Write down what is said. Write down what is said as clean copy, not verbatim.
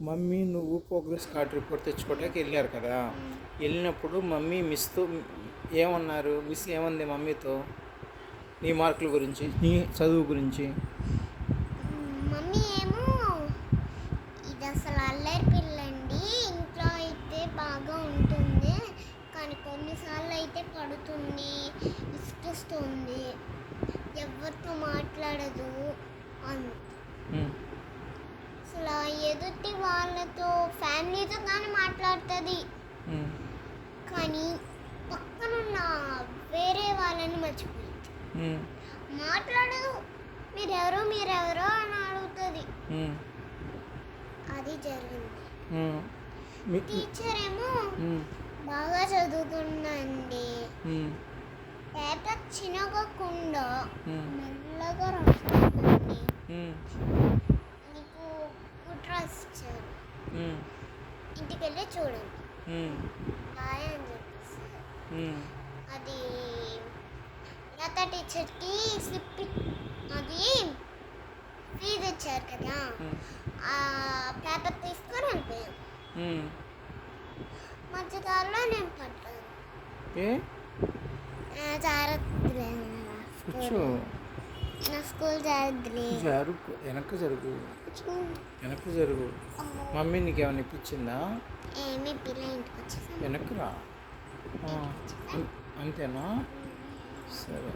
Mummy నువ్వు progress card report తెచ్చుకోవడానికి వెళ్ళారు కదా, వెళ్ళినప్పుడు మమ్మీ మిస్తో ఏమన్నారు? మిస్ ఏమంది మమ్మీతో నీ మార్కుల గురించి, నీ చదువు గురించి? మమ్మీ ఏమో ఇది అసలు అల్లరి పిల్లండి, ఇంట్లో అయితే బాగా ఉంటుంది కానీ కొన్నిసార్లు అయితే పడుతుంది, విసిగిస్తుంది, ఎవరితో మాట్లాడదు అని. అసలు ఎదుటి వాళ్ళతో ఫ్యామిలీతో కానీ మాట్లాడుతుంది కానీ పక్కనున్న వేరే వాళ్ళని మర్చిపోయింది, మాట్లాడదు. మీరెవరో అని అడుగుతుంది. అది జరిగింది. టీచర్ ఏమో బాగా చదువుతుందండి, పేపర్ చినగకుండా మెల్లగా రాస్తుందండి, నీకు గుడ్ రాసిచ్చారు, ఇంటికి వెళ్ళి చూడండి బాయ్ అని చెప్పేసి. అది లత టీచర్కి స్లిప్ అది ఫీజు ఇచ్చారు కదా, ఆ పేపర్ తీసుకొని వెళ్ళిపోయాం. మధ్యదారిలో నేను పడ్డాను. జాగ్రత్త నా స్కూల్ వెనక్కి జరుగు. మమ్మీ నీకు ఏమైనా ఇప్పించిందా? ఏమి పిల్ల ఇంటికి వచ్చేసి వెనక్కి రా, అంతేనా? సరే.